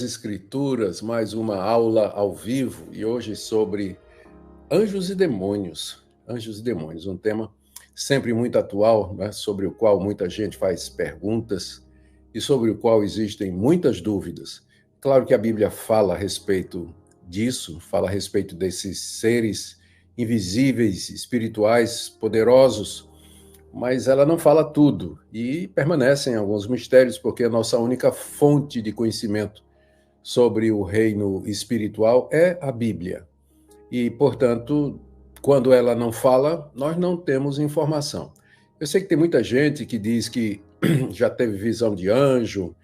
Escrituras, mais uma aula ao vivo e hoje sobre anjos e demônios. Anjos e demônios, um tema sempre muito atual, né, sobre o qual muita gente faz perguntas e sobre o qual existem muitas dúvidas. Claro que a Bíblia fala a respeito disso, fala a respeito desses seres invisíveis, espirituais, poderosos, mas ela não fala tudo e permanecem alguns mistérios porque a nossa única fonte de conhecimento sobre o reino espiritual é a Bíblia. E, portanto, quando ela não fala, nós não temos informação. Eu sei que tem muita gente que diz que já teve visão de anjo,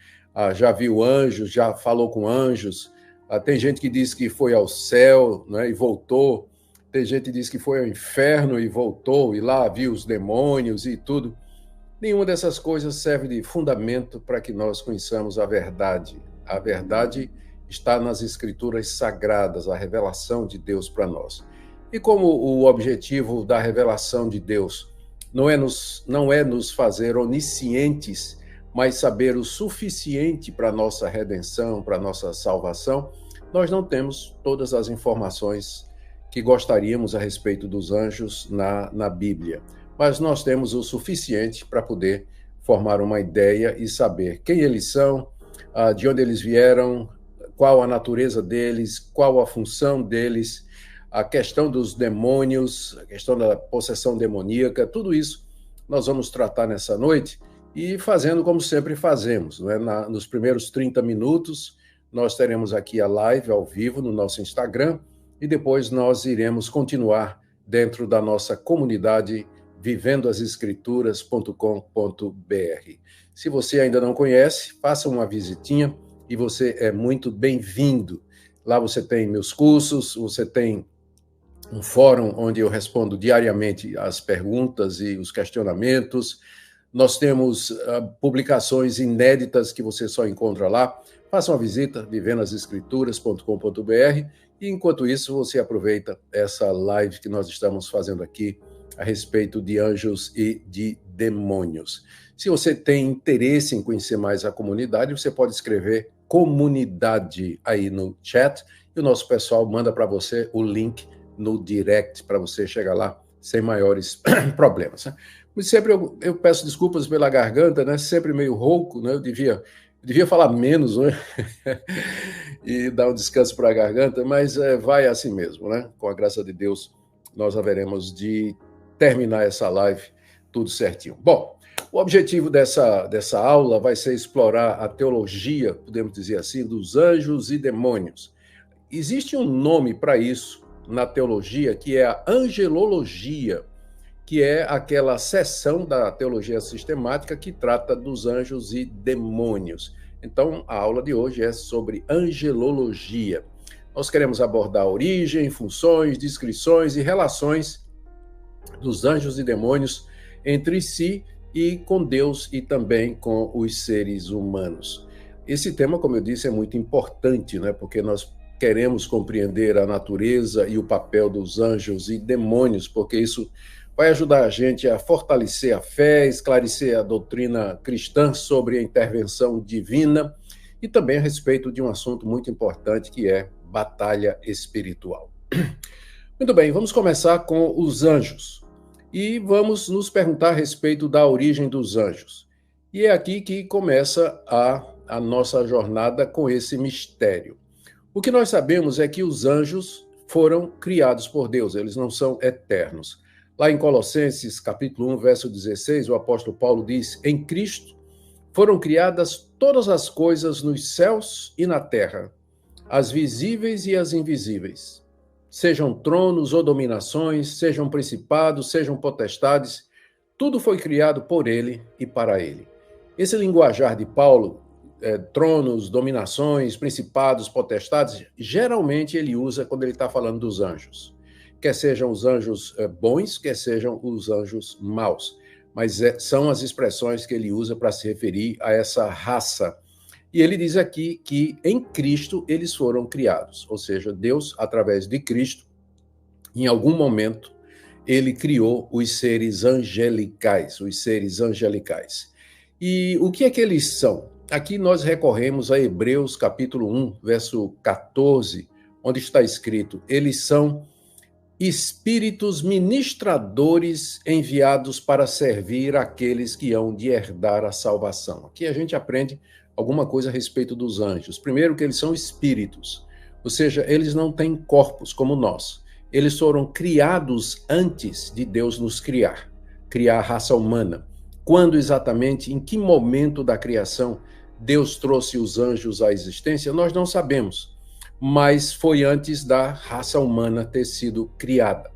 já viu anjos, já falou com anjos. Tem gente que diz que foi ao céu, né, e voltou. Tem gente que diz que foi ao inferno e voltou, e lá viu os demônios e tudo. Nenhuma dessas coisas serve de fundamento para que nós conheçamos a verdade. A verdade está nas Escrituras Sagradas, a revelação de Deus para nós. E como o objetivo da revelação de Deus não é nos fazer oniscientes, mas saber o suficiente para a nossa redenção, para a nossa salvação, nós não temos todas as informações que gostaríamos a respeito dos anjos na Bíblia. Mas nós temos o suficiente para poder formar uma ideia e saber quem eles são, de onde eles vieram, qual a natureza deles, qual a função deles, a questão dos demônios, a questão da possessão demoníaca, tudo isso nós vamos tratar nessa noite e fazendo como sempre fazemos, né? Nos primeiros 30 minutos nós teremos aqui a live ao vivo no nosso Instagram e depois nós iremos continuar dentro da nossa comunidade vivendoasescrituras.com.br. Se você ainda não conhece, faça uma visitinha e você é muito bem-vindo. Lá você tem meus cursos, você tem um fórum onde eu respondo diariamente as perguntas e os questionamentos. Nós temos publicações inéditas que você só encontra lá. Faça uma visita, vivendoasescrituras.com.br, e enquanto isso você aproveita essa live que nós estamos fazendo aqui a respeito de anjos e de demônios. Se você tem interesse em conhecer mais a comunidade, você pode escrever comunidade aí no chat e o nosso pessoal manda para você o link no direct para você chegar lá sem maiores problemas. Mas sempre eu peço desculpas pela garganta, né? Sempre meio rouco, né? Eu devia falar menos, né? E dar um descanso para a garganta, mas vai assim mesmo, né? Com a graça de Deus, nós haveremos de terminar essa live tudo certinho. Bom, o objetivo dessa aula vai ser explorar a teologia, podemos dizer assim, dos anjos e demônios. Existe um nome para isso na teologia, que é a angelologia, que é aquela seção da teologia sistemática que trata dos anjos e demônios. Então, a aula de hoje é sobre angelologia. Nós queremos abordar a origem, funções, descrições e relações dos anjos e demônios entre si e com Deus e também com os seres humanos. Esse tema, como eu disse, é muito importante, né? Porque nós queremos compreender a natureza e o papel dos anjos e demônios, porque isso vai ajudar a gente a fortalecer a fé, esclarecer a doutrina cristã sobre a intervenção divina e também a respeito de um assunto muito importante que é batalha espiritual. Muito bem, vamos começar com os anjos. E vamos nos perguntar a respeito da origem dos anjos. E é aqui que começa a nossa jornada com esse mistério. O que nós sabemos é que os anjos foram criados por Deus, eles não são eternos. Lá em Colossenses, capítulo 1, verso 16, o apóstolo Paulo diz: em Cristo foram criadas todas as coisas nos céus e na terra, as visíveis e as invisíveis. Sejam tronos ou dominações, sejam principados, sejam potestades, tudo foi criado por ele e para ele. Esse linguajar de Paulo, tronos, dominações, principados, potestades, geralmente ele usa quando ele está falando dos anjos. Quer sejam os anjos bons, quer sejam os anjos maus. Mas são as expressões que ele usa para se referir a essa raça. E ele diz aqui que em Cristo eles foram criados, ou seja, Deus, através de Cristo, em algum momento, ele criou os seres angelicais, os seres angelicais. E o que é que eles são? aqui nós recorremos a Hebreus capítulo 1, verso 14, onde está escrito: eles são espíritos ministradores enviados para servir aqueles que hão de herdar a salvação. Aqui a gente aprende alguma coisa a respeito dos anjos. Primeiro, que eles são espíritos, ou seja, eles não têm corpos como nós. Eles foram criados antes de Deus nos criar a raça humana. Quando exatamente, em que momento da criação Deus trouxe os anjos à existência, nós não sabemos. Mas foi antes da raça humana ter sido criada.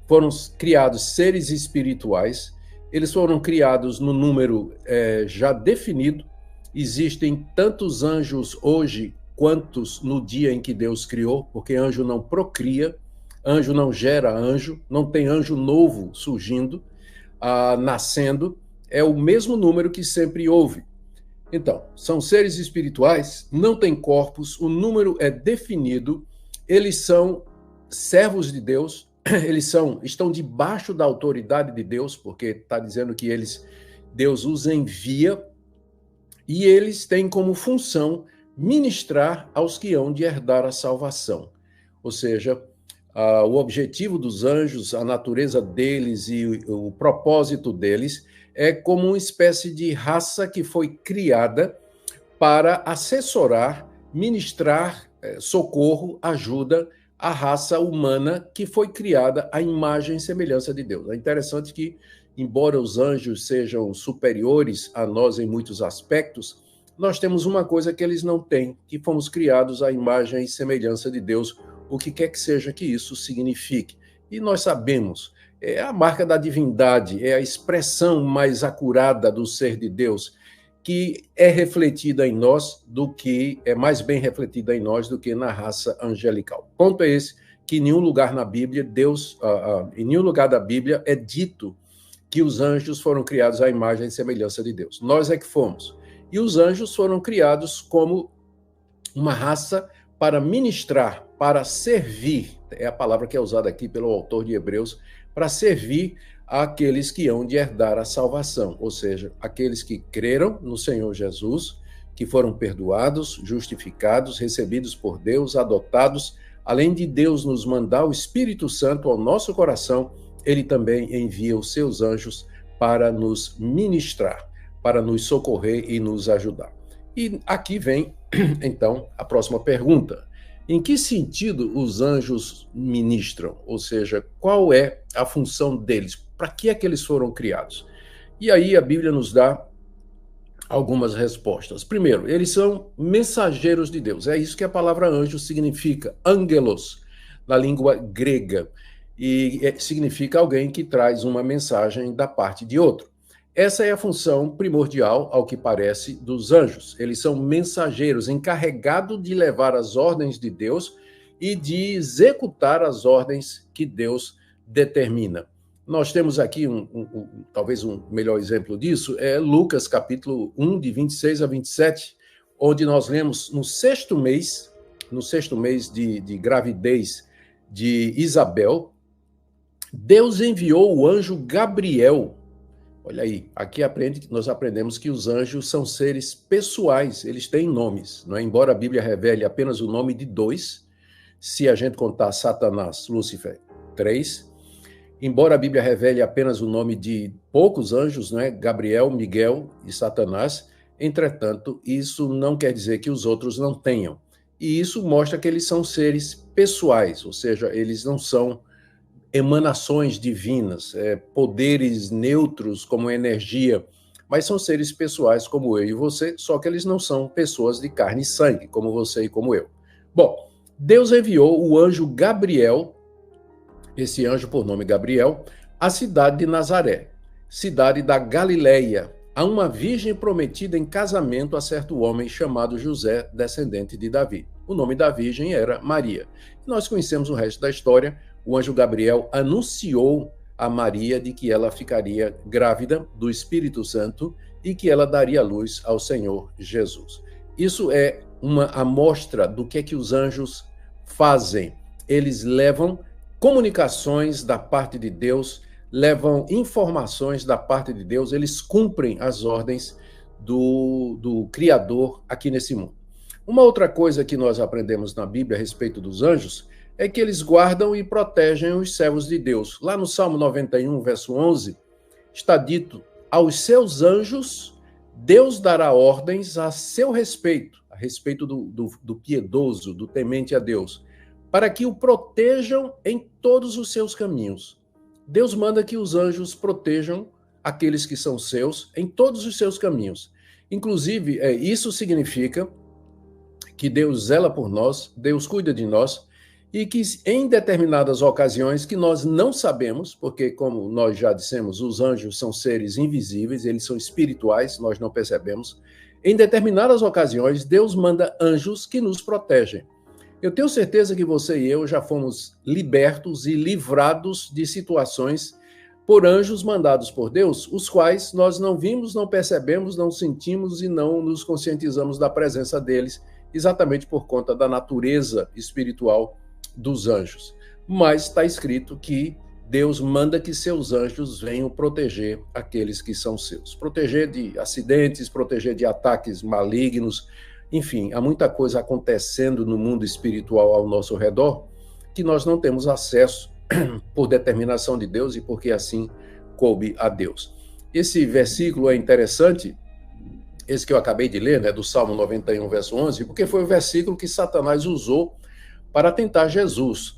Foram criados seres espirituais, eles foram criados no número já definido. Existem tantos anjos hoje quantos no dia em que Deus criou, porque anjo não procria, anjo não gera anjo, não tem anjo novo surgindo, nascendo, é o mesmo número que sempre houve. Então, são seres espirituais, não têm corpos, o número é definido, eles são servos de Deus, eles estão debaixo da autoridade de Deus, porque está dizendo que Deus os envia, e eles têm como função ministrar aos que hão de herdar a salvação. Ou seja, o objetivo dos anjos, a natureza deles e o propósito deles é como uma espécie de raça que foi criada para assessorar, ministrar socorro, ajuda à raça humana que foi criada à imagem e semelhança de Deus. É interessante que, embora os anjos sejam superiores a nós em muitos aspectos, nós temos uma coisa que eles não têm, que fomos criados à imagem e semelhança de Deus, o que quer que seja que isso signifique. E nós sabemos, é a marca da divindade, é a expressão mais acurada do ser de Deus, que é refletida em nós é mais bem refletida em nós do que na raça angelical. O ponto é esse, que em nenhum lugar na Bíblia, em nenhum lugar da Bíblia é dito que os anjos foram criados à imagem e semelhança de Deus. Nós é que fomos. E os anjos foram criados como uma raça para ministrar, para servir, é a palavra que é usada aqui pelo autor de Hebreus, para servir àqueles que hão de herdar a salvação, ou seja, aqueles que creram no Senhor Jesus, que foram perdoados, justificados, recebidos por Deus, adotados. Além de Deus nos mandar o Espírito Santo ao nosso coração, ele também envia os seus anjos para nos ministrar, para nos socorrer e nos ajudar. E aqui vem, então, a próxima pergunta. Em que sentido os anjos ministram? Ou seja, qual é a função deles? Para que é que eles foram criados? E aí a Bíblia nos dá algumas respostas. Primeiro, eles são mensageiros de Deus. É isso que a palavra anjo significa, angelos, na língua grega. E significa alguém que traz uma mensagem da parte de outro. Essa é a função primordial, ao que parece, dos anjos. Eles são mensageiros, encarregados de levar as ordens de Deus e de executar as ordens que Deus determina. Nós temos aqui, talvez um melhor exemplo disso, é Lucas capítulo 1, de 26 a 27, onde nós lemos no sexto mês de gravidez de Isabel, Deus enviou o anjo Gabriel. Olha aí, aqui nós aprendemos que os anjos são seres pessoais, eles têm nomes, não é? Embora a Bíblia revele apenas o nome de 2, se a gente contar Satanás, Lúcifer, 3, embora a Bíblia revele apenas o nome de poucos anjos, não é? Gabriel, Miguel e Satanás, entretanto, isso não quer dizer que os outros não tenham. E isso mostra que eles são seres pessoais, ou seja, eles não são emanações divinas, poderes neutros como energia, mas são seres pessoais como eu e você, só que eles não são pessoas de carne e sangue, como você e como eu. Bom, Deus enviou o anjo Gabriel, esse anjo por nome Gabriel, à cidade de Nazaré, cidade da Galileia, a uma virgem prometida em casamento a certo homem chamado José, descendente de Davi. O nome da virgem era Maria. Nós conhecemos o resto da história. O anjo Gabriel anunciou a Maria de que ela ficaria grávida do Espírito Santo e que ela daria luz ao Senhor Jesus. Isso é uma amostra do que os anjos fazem. Eles levam comunicações da parte de Deus, levam informações da parte de Deus, eles cumprem as ordens do Criador aqui nesse mundo. Uma outra coisa que nós aprendemos na Bíblia a respeito dos anjos é que eles guardam e protegem os servos de Deus. Lá no Salmo 91, verso 11, está dito: aos seus anjos Deus dará ordens a seu respeito, a respeito do piedoso, do temente a Deus, para que o protejam em todos os seus caminhos. Deus manda que os anjos protejam aqueles que são seus em todos os seus caminhos. Inclusive, isso significa que Deus zela por nós, Deus cuida de nós, e que em determinadas ocasiões que nós não sabemos, porque como nós já dissemos, os anjos são seres invisíveis, eles são espirituais, nós não percebemos, em determinadas ocasiões Deus manda anjos que nos protegem. Eu tenho certeza que você e eu já fomos libertos e livrados de situações por anjos mandados por Deus, os quais nós não vimos, não percebemos, não sentimos e não nos conscientizamos da presença deles, exatamente por conta da natureza espiritual dos anjos. Mas está escrito que Deus manda que seus anjos venham proteger aqueles que são seus. Proteger de acidentes, proteger de ataques malignos. Enfim, há muita coisa acontecendo no mundo espiritual ao nosso redor que nós não temos acesso por determinação de Deus e porque assim coube a Deus. Esse versículo é interessante, esse que eu acabei de ler, né, do Salmo 91, verso 11, porque foi o versículo que Satanás usou para tentar Jesus.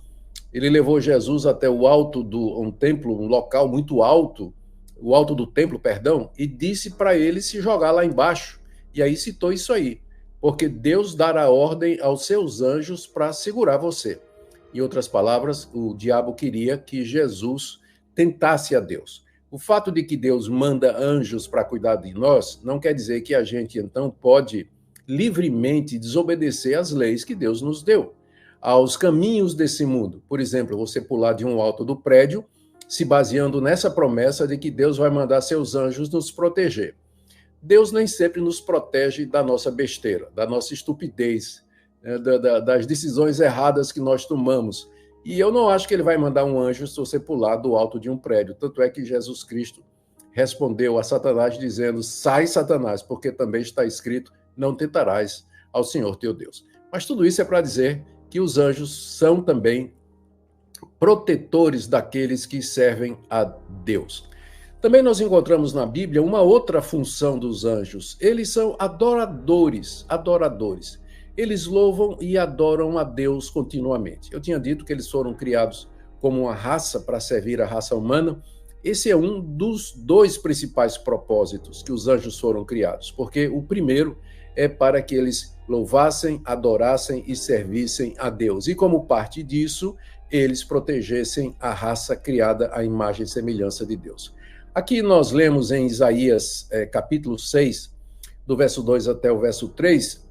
Ele levou Jesus até o alto um templo, um local muito alto, o alto do templo, perdão, e disse para ele se jogar lá embaixo. E aí citou isso aí, porque Deus dará ordem aos seus anjos para segurar você. Em outras palavras, o diabo queria que Jesus tentasse a Deus. O fato de que Deus manda anjos para cuidar de nós não quer dizer que a gente, então, pode livremente desobedecer às leis que Deus nos deu, aos caminhos desse mundo. Por exemplo, você pular de um alto do prédio, se baseando nessa promessa de que Deus vai mandar seus anjos nos proteger. Deus nem sempre nos protege da nossa besteira, da nossa estupidez, das decisões erradas que nós tomamos. E eu não acho que ele vai mandar um anjo se você pular do alto de um prédio. Tanto é que Jesus Cristo respondeu a Satanás dizendo: sai, Satanás, porque também está escrito, não tentarás ao Senhor teu Deus. Mas tudo isso é para dizer que os anjos são também protetores daqueles que servem a Deus. Também nós encontramos na Bíblia uma outra função dos anjos. Eles são adoradores. Eles louvam e adoram a Deus continuamente. Eu tinha dito que eles foram criados como uma raça para servir a raça humana. Esse é um dos dois principais propósitos que os anjos foram criados, porque o primeiro é para que eles louvassem, adorassem e servissem a Deus. E como parte disso, eles protegessem a raça criada à imagem e semelhança de Deus. Aqui nós lemos em Isaías, capítulo 6, do verso 2 até o verso 3,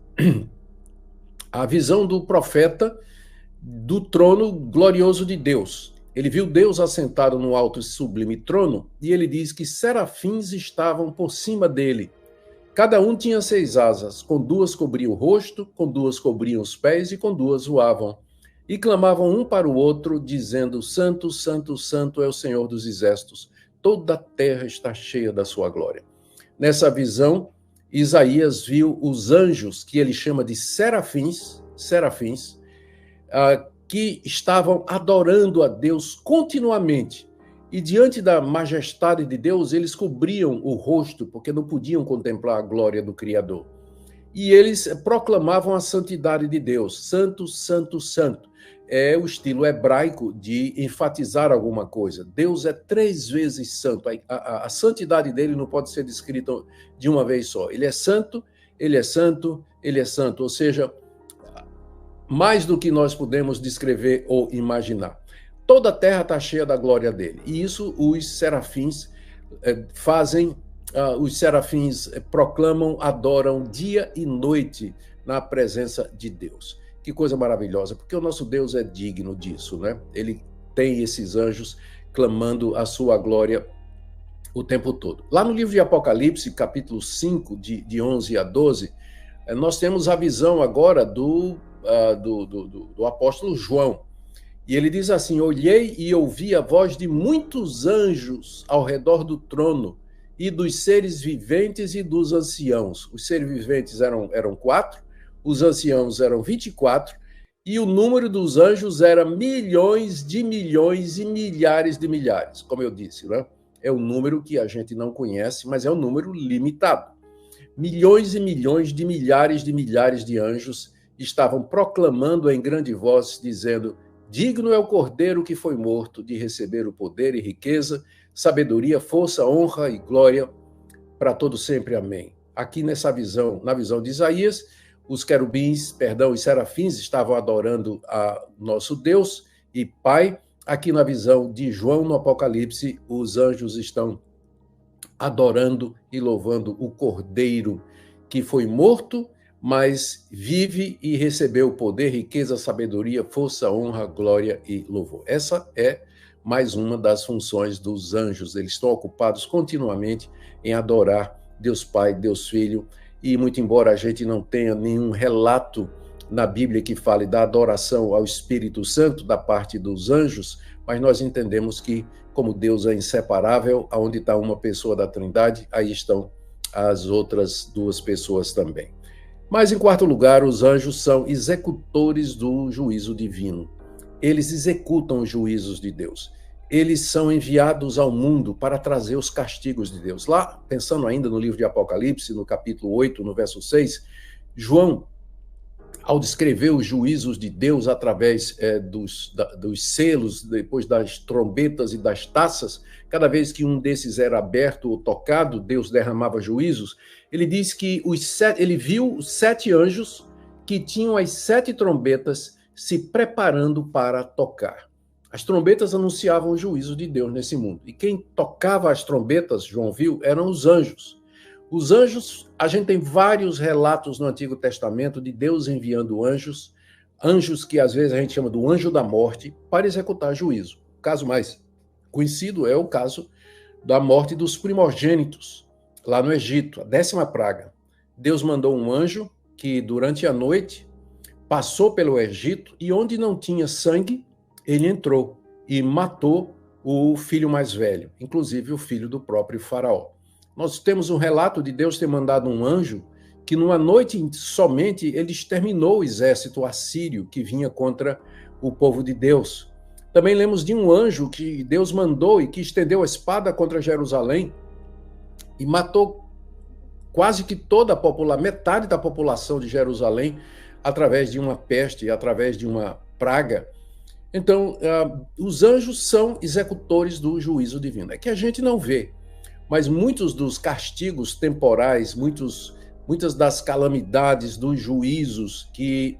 a visão do profeta do trono glorioso de Deus. Ele viu Deus assentado no alto e sublime trono, e ele diz que serafins estavam por cima dele. Cada um tinha 6 asas, com 2 cobriam o rosto, com 2 cobriam os pés e com 2 voavam. E clamavam um para o outro, dizendo: Santo, Santo, Santo é o Senhor dos exércitos. Toda a terra está cheia da sua glória. Nessa visão, Isaías viu os anjos, que ele chama de serafins, que estavam adorando a Deus continuamente. E diante da majestade de Deus, eles cobriam o rosto, porque não podiam contemplar a glória do Criador. E eles proclamavam a santidade de Deus. Santo, Santo, Santo. É o estilo hebraico de enfatizar alguma coisa. Deus é 3 vezes santo. A santidade dele não pode ser descrita de uma vez só. Ele é santo, ele é santo, ele é santo. Ou seja, mais do que nós podemos descrever ou imaginar. Toda a terra está cheia da glória dele. E isso os serafins fazem, os serafins proclamam, adoram dia e noite na presença de Deus. Que coisa maravilhosa, porque o nosso Deus é digno disso, né? Ele tem esses anjos clamando a sua glória o tempo todo. Lá no livro de Apocalipse, capítulo 5, de 11 a 12, nós temos a visão agora do apóstolo João. E ele diz assim: olhei e ouvi a voz de muitos anjos ao redor do trono, e dos seres viventes e dos anciãos. Os seres viventes eram 4, os anciãos eram 24, e o número dos anjos era milhões de milhões e milhares de milhares, como eu disse, né? É um número que a gente não conhece, mas é um número limitado. Milhões e milhões de milhares de anjos estavam proclamando em grande voz, dizendo: digno é o Cordeiro que foi morto de receber o poder e riqueza, sabedoria, força, honra e glória para todo sempre. Amém. Aqui nessa visão, na visão de Isaías, os querubins, os serafins estavam adorando a nosso Deus e Pai. Aqui na visão de João, no Apocalipse, os anjos estão adorando e louvando o Cordeiro que foi morto, mas vive e recebeu poder, riqueza, sabedoria, força, honra, glória e louvor. Essa é mais uma das funções dos anjos. Eles estão ocupados continuamente em adorar Deus Pai, Deus Filho, e muito embora a gente não tenha nenhum relato na Bíblia que fale da adoração ao Espírito Santo da parte dos anjos, mas nós entendemos que, como Deus é inseparável, aonde está uma pessoa da Trindade, aí estão as outras duas pessoas também. Mas, em quarto lugar, os anjos são executores do juízo divino. Eles executam os juízos de Deus. Eles são enviados ao mundo para trazer os castigos de Deus. Lá, pensando ainda no livro de Apocalipse, no capítulo 8, no verso 6, João, ao descrever os juízos de Deus através dos selos, depois das trombetas e das taças, cada vez que um desses era aberto ou tocado, Deus derramava juízos. Ele diz que ele viu os 7 anjos que tinham as 7 trombetas se preparando para tocar. As trombetas anunciavam o juízo de Deus nesse mundo. E quem tocava as trombetas, João viu, eram os anjos. Os anjos, a gente tem vários relatos no Antigo Testamento de Deus enviando anjos, anjos que às vezes a gente chama do anjo da morte, para executar juízo. O caso mais conhecido é o caso da morte dos primogênitos, lá no Egito, a 10ª praga. Deus mandou um anjo que durante a noite passou pelo Egito e onde não tinha sangue, ele entrou e matou o filho mais velho, inclusive o filho do próprio faraó. Nós temos um relato de Deus ter mandado um anjo que numa noite somente ele exterminou o exército assírio que vinha contra o povo de Deus. Também lemos de um anjo que Deus mandou e que estendeu a espada contra Jerusalém e matou quase que toda a população, metade da população de Jerusalém, através de uma peste, através de uma praga. Então, os anjos são executores do juízo divino. É que a gente não vê, mas muitos dos castigos temporais, muitas das calamidades, dos juízos que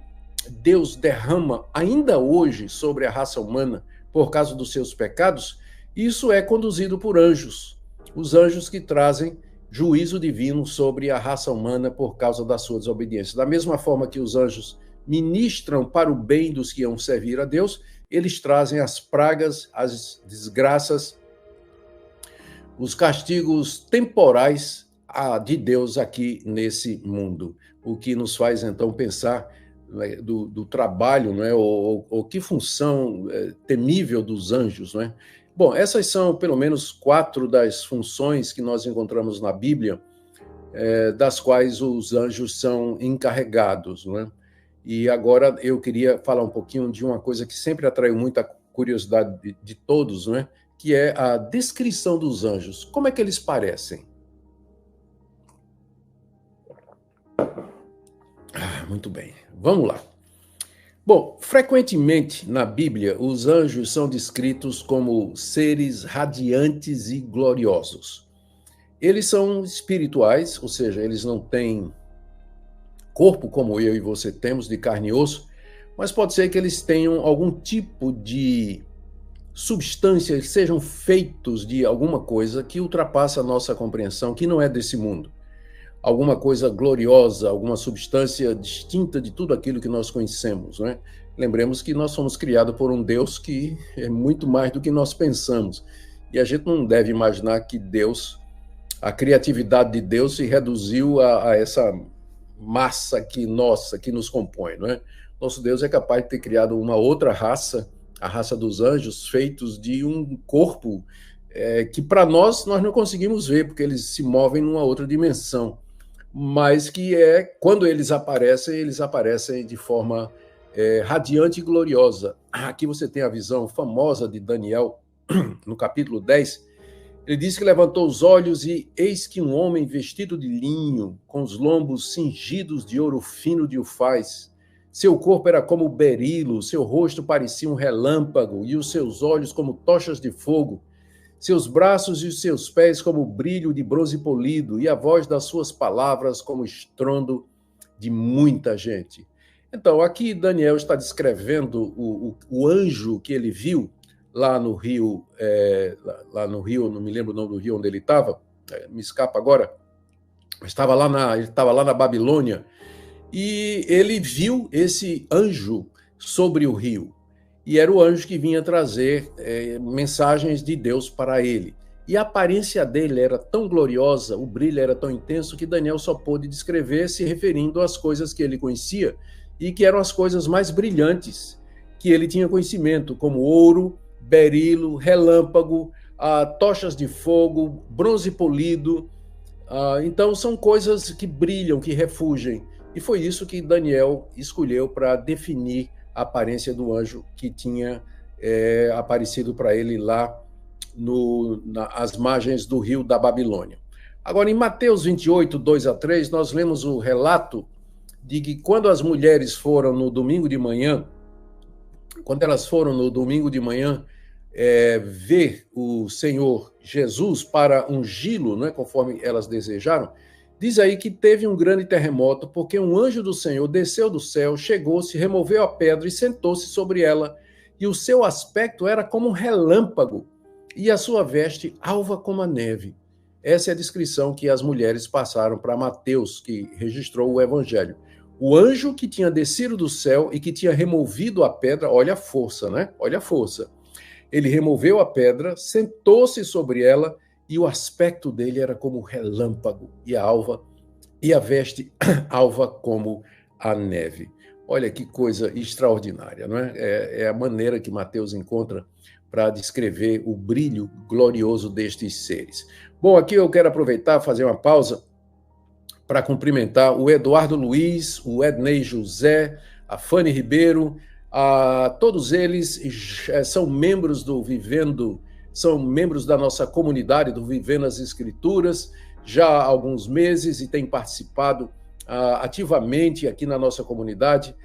Deus derrama ainda hoje sobre a raça humana por causa dos seus pecados, isso é conduzido por anjos. Os anjos que trazem juízo divino sobre a raça humana por causa da sua desobediência. Da mesma forma que os anjos ministram para o bem dos que iam servir a Deus, eles trazem as pragas, as desgraças, os castigos temporais de Deus aqui nesse mundo. O que nos faz, então, pensar do trabalho, não é? ou que função temível dos anjos, não é? Bom, essas são pelo menos 4 das funções que nós encontramos na Bíblia, das quais os anjos são encarregados, não é? E agora eu queria falar um pouquinho de uma coisa que sempre atraiu muita curiosidade de todos, não é? Que é a descrição dos anjos. Como é que eles parecem? Muito bem, vamos lá. Bom, frequentemente na Bíblia, os anjos são descritos como seres radiantes e gloriosos. Eles são espirituais, ou seja, eles não têm corpo como eu e você temos, de carne e osso, mas pode ser que eles tenham algum tipo de substância, sejam feitos de alguma coisa que ultrapassa a nossa compreensão, que não é desse mundo. Alguma coisa gloriosa, alguma substância distinta de tudo aquilo que nós conhecemos, né? Lembremos que nós somos criados por um Deus que é muito mais do que nós pensamos. E a gente não deve imaginar que Deus, a criatividade de Deus se reduziu a essa massa que nos compõe, não é? Nosso Deus é capaz de ter criado uma outra raça, a raça dos anjos, feitos de um corpo que para nós não conseguimos ver, porque eles se movem numa outra dimensão, mas que quando eles aparecem de forma radiante e gloriosa. Aqui você tem a visão famosa de Daniel, no capítulo 10, ele diz que levantou os olhos e eis que um homem vestido de linho, com os lombos cingidos de ouro fino de ufaz, seu corpo era como berilo, seu rosto parecia um relâmpago e os seus olhos como tochas de fogo, seus braços e os seus pés como brilho de bronze polido e a voz das suas palavras como estrondo de muita gente. Então, aqui Daniel está descrevendo o anjo que ele viu lá no rio, não me lembro o nome do rio onde ele estava, me escapa agora, ele estava lá na Babilônia, e ele viu esse anjo sobre o rio, e era o anjo que vinha trazer mensagens de Deus para ele. E a aparência dele era tão gloriosa, o brilho era tão intenso, que Daniel só pôde descrever se referindo às coisas que ele conhecia, e que eram as coisas mais brilhantes que ele tinha conhecimento, como ouro, berilo, relâmpago, tochas de fogo, bronze polido. Então, são coisas que brilham, que refugem. E foi isso que Daniel escolheu para definir a aparência do anjo que tinha aparecido para ele lá às margens do rio da Babilônia. Agora, em Mateus 28, 2-3, nós lemos o relato de que quando as mulheres foram no domingo de manhã, ver o Senhor Jesus para ungí-lo, né, conforme elas desejaram, diz aí que teve um grande terremoto, porque um anjo do Senhor desceu do céu, chegou-se, removeu a pedra e sentou-se sobre ela, e o seu aspecto era como um relâmpago, e a sua veste alva como a neve. Essa é a descrição que as mulheres passaram para Mateus, que registrou o evangelho. O anjo que tinha descido do céu e que tinha removido a pedra, olha a força, né? Olha a força. Ele removeu a pedra, sentou-se sobre ela e o aspecto dele era como relâmpago e a veste alva como a neve. Olha que coisa extraordinária, não é? É a maneira que Mateus encontra para descrever o brilho glorioso destes seres. Bom, aqui eu quero aproveitar, fazer uma pausa para cumprimentar o Eduardo Luiz, o Ednei José, a Fanny Ribeiro, todos eles são membros do Vivendo, são membros da nossa comunidade do Vivendo as Escrituras, já há alguns meses e têm participado ativamente aqui na nossa comunidade.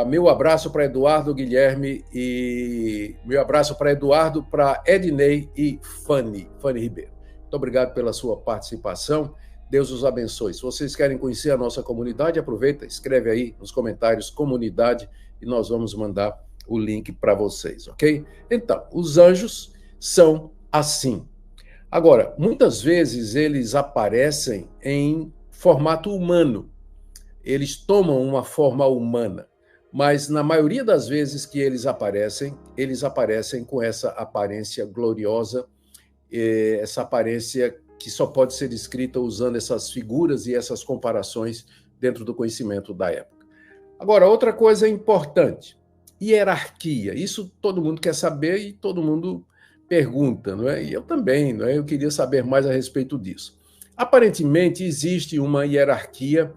Meu abraço para Eduardo, Guilherme, e meu abraço para Eduardo, para Ednei e Fanny Ribeiro. Muito obrigado pela sua participação. Deus os abençoe. Se vocês querem conhecer a nossa comunidade, aproveita, escreve aí nos comentários comunidade e nós vamos mandar o link para vocês, ok? Então, os anjos são assim. Agora, muitas vezes eles aparecem em formato humano. Eles tomam uma forma humana, mas na maioria das vezes que eles aparecem com essa aparência gloriosa, essa aparência que só pode ser descrita usando essas figuras e essas comparações dentro do conhecimento da época. Agora, outra coisa importante, hierarquia. Isso todo mundo quer saber e todo mundo pergunta, não é? E eu também, não é? Eu queria saber mais a respeito disso. Aparentemente, existe uma hierarquia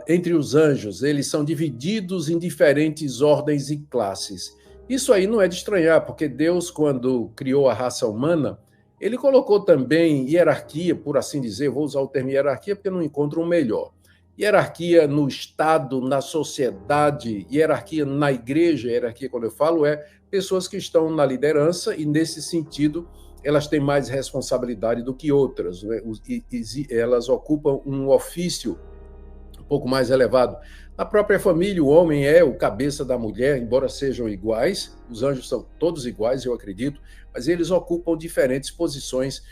entre os anjos. Eles são divididos em diferentes ordens e classes. Isso aí não é de estranhar, porque Deus, quando criou a raça humana, ele colocou também hierarquia, por assim dizer, vou usar o termo hierarquia porque não encontro um melhor. Hierarquia no Estado, na sociedade, hierarquia na igreja, hierarquia, quando eu falo, pessoas que estão na liderança e, nesse sentido, elas têm mais responsabilidade do que outras, né? Elas ocupam um ofício um pouco mais elevado. Na própria família, o homem é o cabeça da mulher, embora sejam iguais, os anjos são todos iguais, eu acredito, mas eles ocupam diferentes posições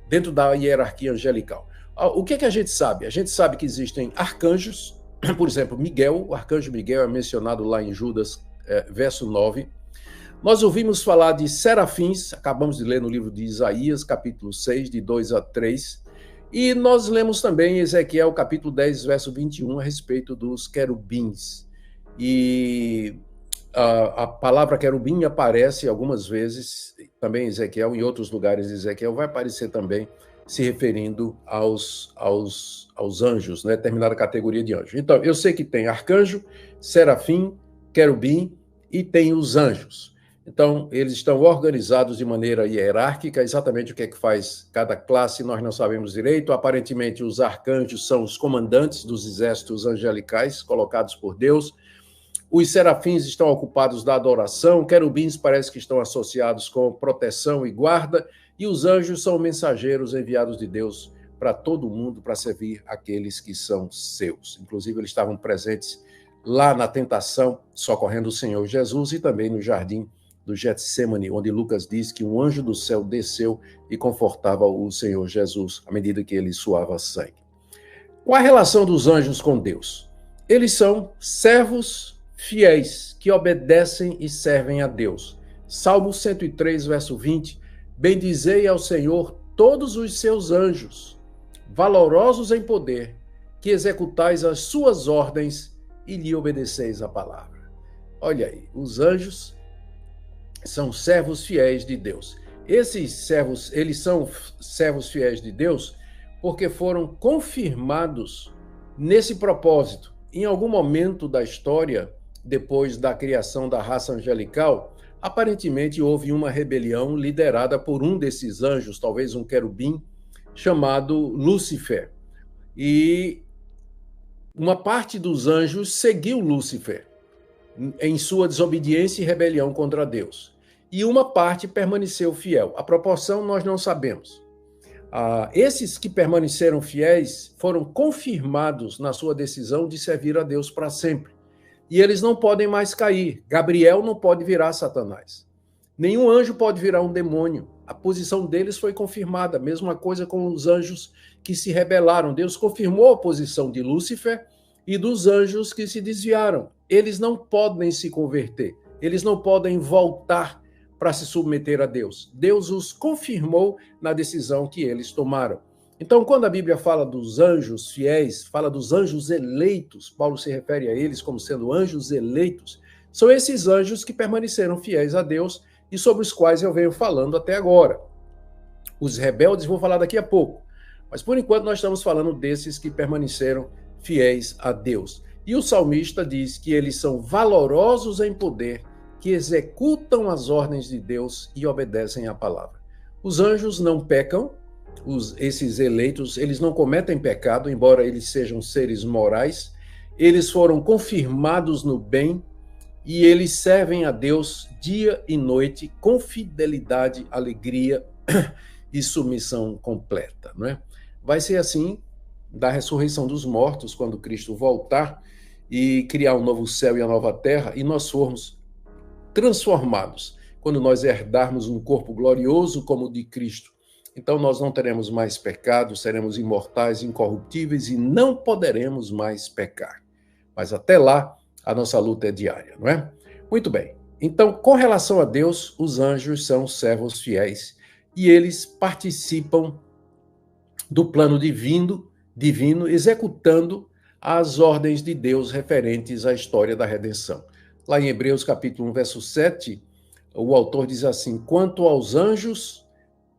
dentro da hierarquia angelical. O que a gente sabe? A gente sabe que existem arcanjos, por exemplo, Miguel, o arcanjo Miguel é mencionado lá em Judas, verso 9. Nós ouvimos falar de serafins, acabamos de ler no livro de Isaías, capítulo 6, de 2-3, e nós lemos também em Ezequiel, capítulo 10, verso 21, a respeito dos querubins. E a palavra querubim aparece algumas vezes, também em Ezequiel, em outros lugares de Ezequiel, vai aparecer também se referindo aos anjos, né? Determinada categoria de anjos. Então, eu sei que tem arcanjo, serafim, querubim e tem os anjos. Então, eles estão organizados de maneira hierárquica, exatamente o que é que faz cada classe, nós não sabemos direito. Aparentemente, os arcanjos são os comandantes dos exércitos angelicais colocados por Deus. Os serafins estão ocupados da adoração, querubins parece que estão associados com proteção e guarda, e os anjos são mensageiros enviados de Deus para todo mundo, para servir aqueles que são seus. Inclusive, eles estavam presentes lá na tentação, socorrendo o Senhor Jesus, e também no jardim do Getsêmani, onde Lucas diz que um anjo do céu desceu e confortava o Senhor Jesus à medida que ele suava sangue. Qual a relação dos anjos com Deus? Eles são servos fiéis que obedecem e servem a Deus. Salmo 103, verso 20: bendizei ao Senhor todos os seus anjos, valorosos em poder, que executais as suas ordens e lhe obedeceis a palavra. Olha aí, os anjos são servos fiéis de Deus. Esses servos, eles são servos fiéis de Deus porque foram confirmados nesse propósito. Em algum momento da história, depois da criação da raça angelical, aparentemente houve uma rebelião liderada por um desses anjos, talvez um querubim, chamado Lúcifer. E uma parte dos anjos seguiu Lúcifer em sua desobediência e rebelião contra Deus. E uma parte permaneceu fiel. A proporção nós não sabemos. Esses que permaneceram fiéis foram confirmados na sua decisão de servir a Deus para sempre. E eles não podem mais cair. Gabriel não pode virar Satanás. Nenhum anjo pode virar um demônio. A posição deles foi confirmada. Mesma coisa com os anjos que se rebelaram. Deus confirmou a posição de Lúcifer e dos anjos que se desviaram. Eles não podem se converter. Eles não podem voltar para se submeter a Deus. Deus os confirmou na decisão que eles tomaram. Então, quando a Bíblia fala dos anjos fiéis, fala dos anjos eleitos, Paulo se refere a eles como sendo anjos eleitos, são esses anjos que permaneceram fiéis a Deus e sobre os quais eu venho falando até agora. Os rebeldes vou falar daqui a pouco, mas por enquanto nós estamos falando desses que permaneceram fiéis a Deus. E o salmista diz que eles são valorosos em poder, que executam as ordens de Deus e obedecem à palavra. Os anjos não pecam, esses eleitos, eles não cometem pecado, embora eles sejam seres morais, eles foram confirmados no bem e eles servem a Deus dia e noite com fidelidade, alegria e submissão completa, não é? Vai ser assim da ressurreição dos mortos, quando Cristo voltar e criar um novo céu e a nova terra, e nós formos transformados, quando nós herdarmos um corpo glorioso como o de Cristo. Então nós não teremos mais pecado, seremos imortais, incorruptíveis e não poderemos mais pecar. Mas até lá, a nossa luta é diária, não é? Muito bem. Então, com relação a Deus, os anjos são servos fiéis e eles participam do plano divino, executando as ordens de Deus referentes à história da redenção. Lá em Hebreus capítulo 1, verso 7, o autor diz assim: quanto aos anjos,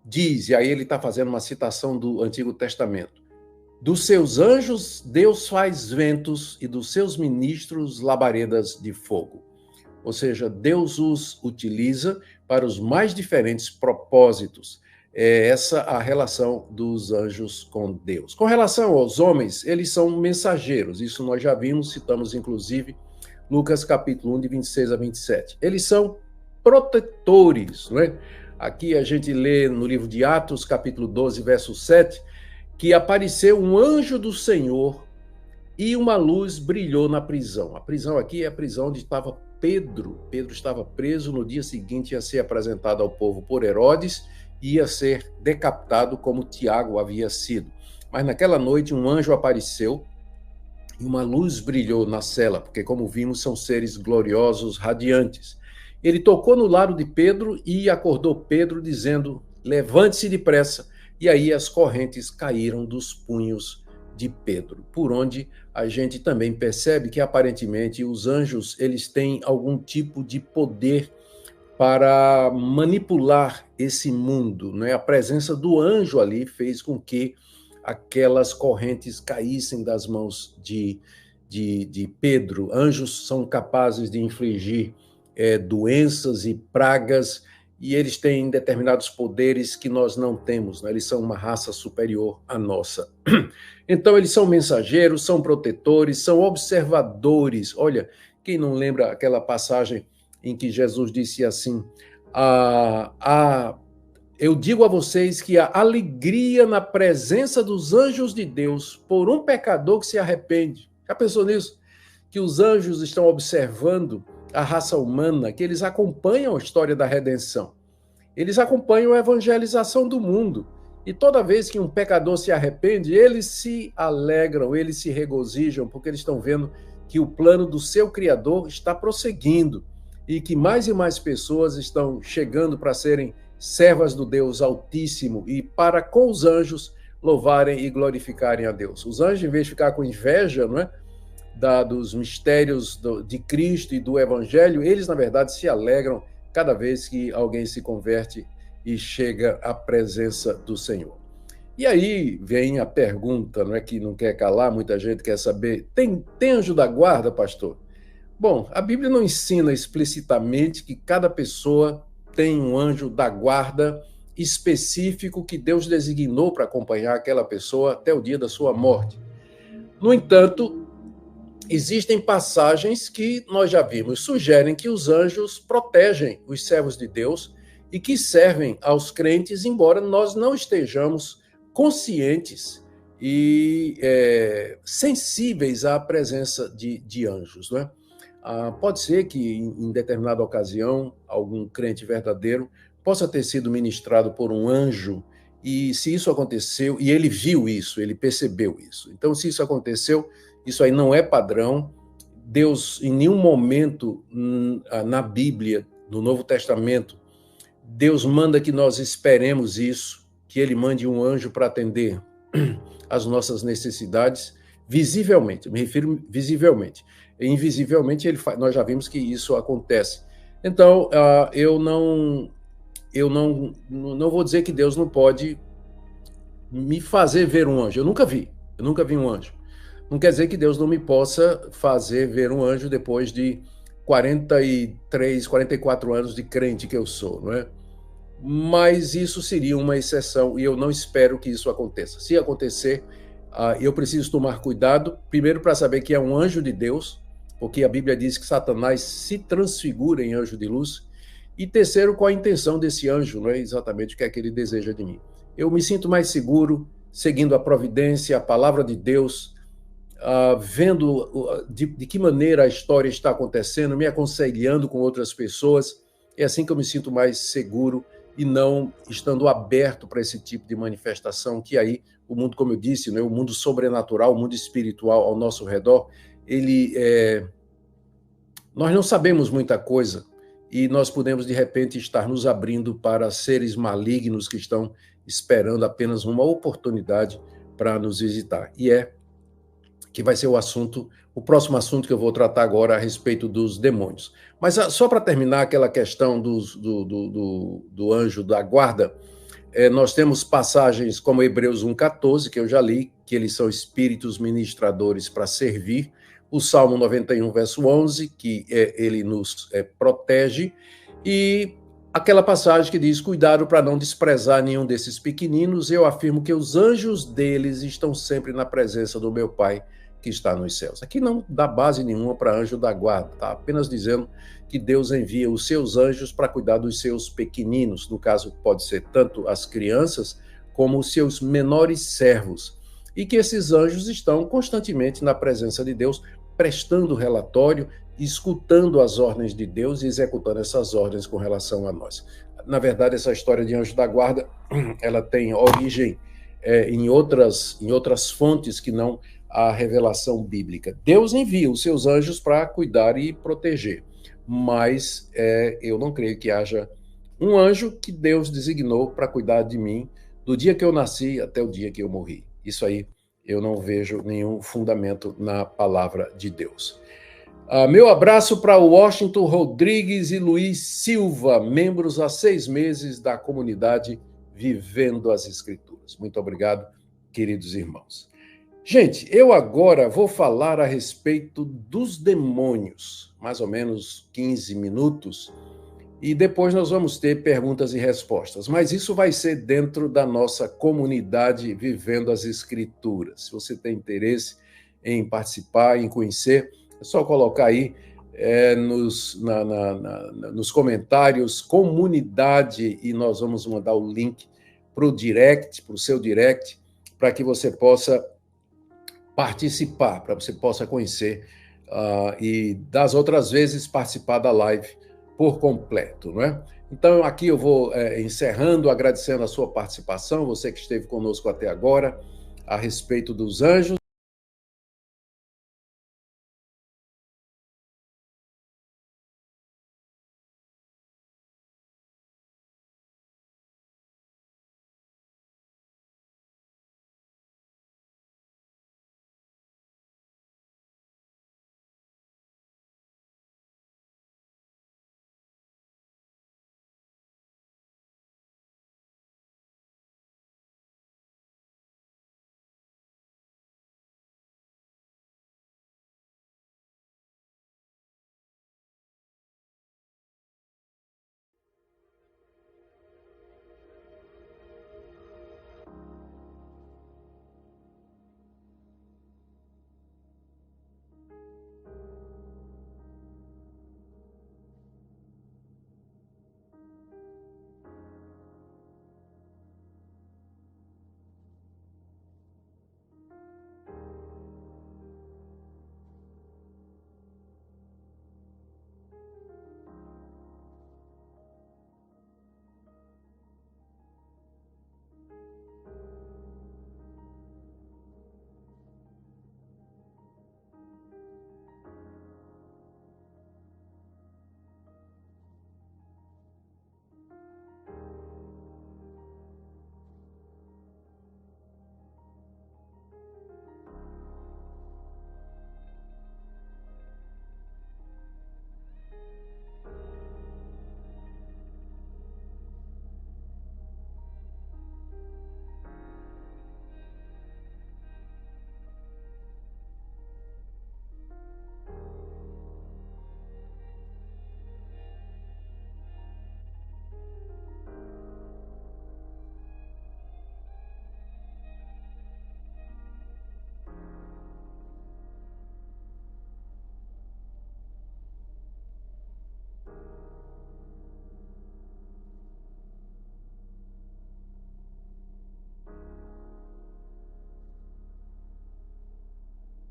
diz, e aí ele está fazendo uma citação do Antigo Testamento, dos seus anjos Deus faz ventos e dos seus ministros labaredas de fogo. Ou seja, Deus os utiliza para os mais diferentes propósitos. É essa a relação dos anjos com Deus. Com relação aos homens, eles são mensageiros. Isso nós já vimos, citamos inclusive Lucas capítulo 1, de 26 a 27. Eles são protetores, não é? Aqui a gente lê no livro de Atos, capítulo 12, verso 7, que apareceu um anjo do Senhor e uma luz brilhou na prisão. A prisão aqui é a prisão onde estava Pedro. Pedro estava preso, no dia seguinte ia ser apresentado ao povo por Herodes e ia ser decapitado como Tiago havia sido. Mas naquela noite um anjo apareceu e uma luz brilhou na cela, porque como vimos são seres gloriosos, radiantes. Ele tocou no lado de Pedro e acordou Pedro dizendo: levante-se depressa. E aí as correntes caíram dos punhos de Pedro, por onde a gente também percebe que aparentemente os anjos eles têm algum tipo de poder para manipular esse mundo, né? A presença do anjo ali fez com que aquelas correntes caíssem das mãos de Pedro. Anjos são capazes de infligir doenças e pragas, e eles têm determinados poderes que nós não temos, né? Eles são uma raça superior à nossa. Então, eles são mensageiros, são protetores, são observadores. Olha, quem não lembra aquela passagem em que Jesus disse assim: eu digo a vocês que a alegria na presença dos anjos de Deus por um pecador que se arrepende. Já pensou nisso? Que os anjos estão observando a raça humana, que eles acompanham a história da redenção. Eles acompanham a evangelização do mundo. E toda vez que um pecador se arrepende, eles se alegram, eles se regozijam, porque eles estão vendo que o plano do seu Criador está prosseguindo e que mais e mais pessoas estão chegando para serem servas do Deus Altíssimo e para, com os anjos, louvarem e glorificarem a Deus. Os anjos, em vez de ficar com inveja, não é, dos mistérios de Cristo e do Evangelho, eles, na verdade, se alegram cada vez que alguém se converte e chega à presença do Senhor. E aí vem a pergunta, não é, que não quer calar, muita gente quer saber: tem anjo da guarda, pastor? Bom, a Bíblia não ensina explicitamente que cada pessoa tem um anjo da guarda específico que Deus designou para acompanhar aquela pessoa até o dia da sua morte. No entanto, existem passagens que nós já vimos, sugerem que os anjos protegem os servos de Deus e que servem aos crentes, embora nós não estejamos conscientes e sensíveis à presença de anjos, não é? Pode ser que, em determinada ocasião, algum crente verdadeiro possa ter sido ministrado por um anjo, e se isso aconteceu, e ele viu isso, ele percebeu isso. Então, se isso aconteceu, isso aí não é padrão. Deus, em nenhum momento na Bíblia, no Novo Testamento, Deus manda que nós esperemos isso, que ele mande um anjo para atender as nossas necessidades visivelmente, me refiro visivelmente. Invisivelmente, nós já vimos que isso acontece. Então, eu não vou dizer que Deus não pode me fazer ver um anjo. Eu nunca vi um anjo. Não quer dizer que Deus não me possa fazer ver um anjo depois de 43, 44 anos de crente que eu sou, não é? Mas isso seria uma exceção e eu não espero que isso aconteça. Se acontecer, eu preciso tomar cuidado, primeiro para saber que é um anjo de Deus, porque a Bíblia diz que Satanás se transfigura em anjo de luz, e terceiro, qual a intenção desse anjo, não é exatamente o que é que ele deseja de mim. Eu me sinto mais seguro seguindo a providência, a palavra de Deus, vendo de que maneira a história está acontecendo, me aconselhando com outras pessoas. É assim que eu me sinto mais seguro e não estando aberto para esse tipo de manifestação, que aí o mundo, como eu disse, né, o mundo sobrenatural, o mundo espiritual ao nosso redor, nós não sabemos muita coisa e nós podemos, de repente, estar nos abrindo para seres malignos que estão esperando apenas uma oportunidade para nos visitar. E que vai ser o próximo assunto que eu vou tratar agora a respeito dos demônios. Mas só para terminar aquela questão do anjo da guarda, nós temos passagens como Hebreus 1,14, que eu já li, que eles são espíritos ministradores para servir, o Salmo 91, verso 11, que ele nos protege, e aquela passagem que diz: cuidado para não desprezar nenhum desses pequeninos, eu afirmo que os anjos deles estão sempre na presença do meu Pai que está nos céus. Aqui não dá base nenhuma para anjo da guarda, tá? Apenas dizendo que Deus envia os seus anjos para cuidar dos seus pequeninos, no caso pode ser tanto as crianças como os seus menores servos, e que esses anjos estão constantemente na presença de Deus, prestando relatório, escutando as ordens de Deus e executando essas ordens com relação a nós. Na verdade, essa história de anjo da guarda, ela tem origem em outras fontes que não a revelação bíblica. Deus envia os seus anjos para cuidar e proteger, mas eu não creio que haja um anjo que Deus designou para cuidar de mim do dia que eu nasci até o dia que eu morri. Isso aí eu não vejo nenhum fundamento na palavra de Deus. Meu abraço para Washington Rodrigues e Luiz Silva, membros há 6 meses da comunidade Vivendo as Escrituras. Muito obrigado, queridos irmãos. Gente, eu agora vou falar a respeito dos demônios, mais ou menos 15 minutos, e depois nós vamos ter perguntas e respostas. Mas isso vai ser dentro da nossa comunidade Vivendo as Escrituras. Se você tem interesse em participar, em conhecer, é só colocar aí nos comentários comunidade e nós vamos mandar o link para o direct, para o seu direct, para que você possa participar, para você possa conhecer e das outras vezes participar da live por completo, não é? Então aqui eu vou encerrando, agradecendo a sua participação, você que esteve conosco até agora, a respeito dos anjos.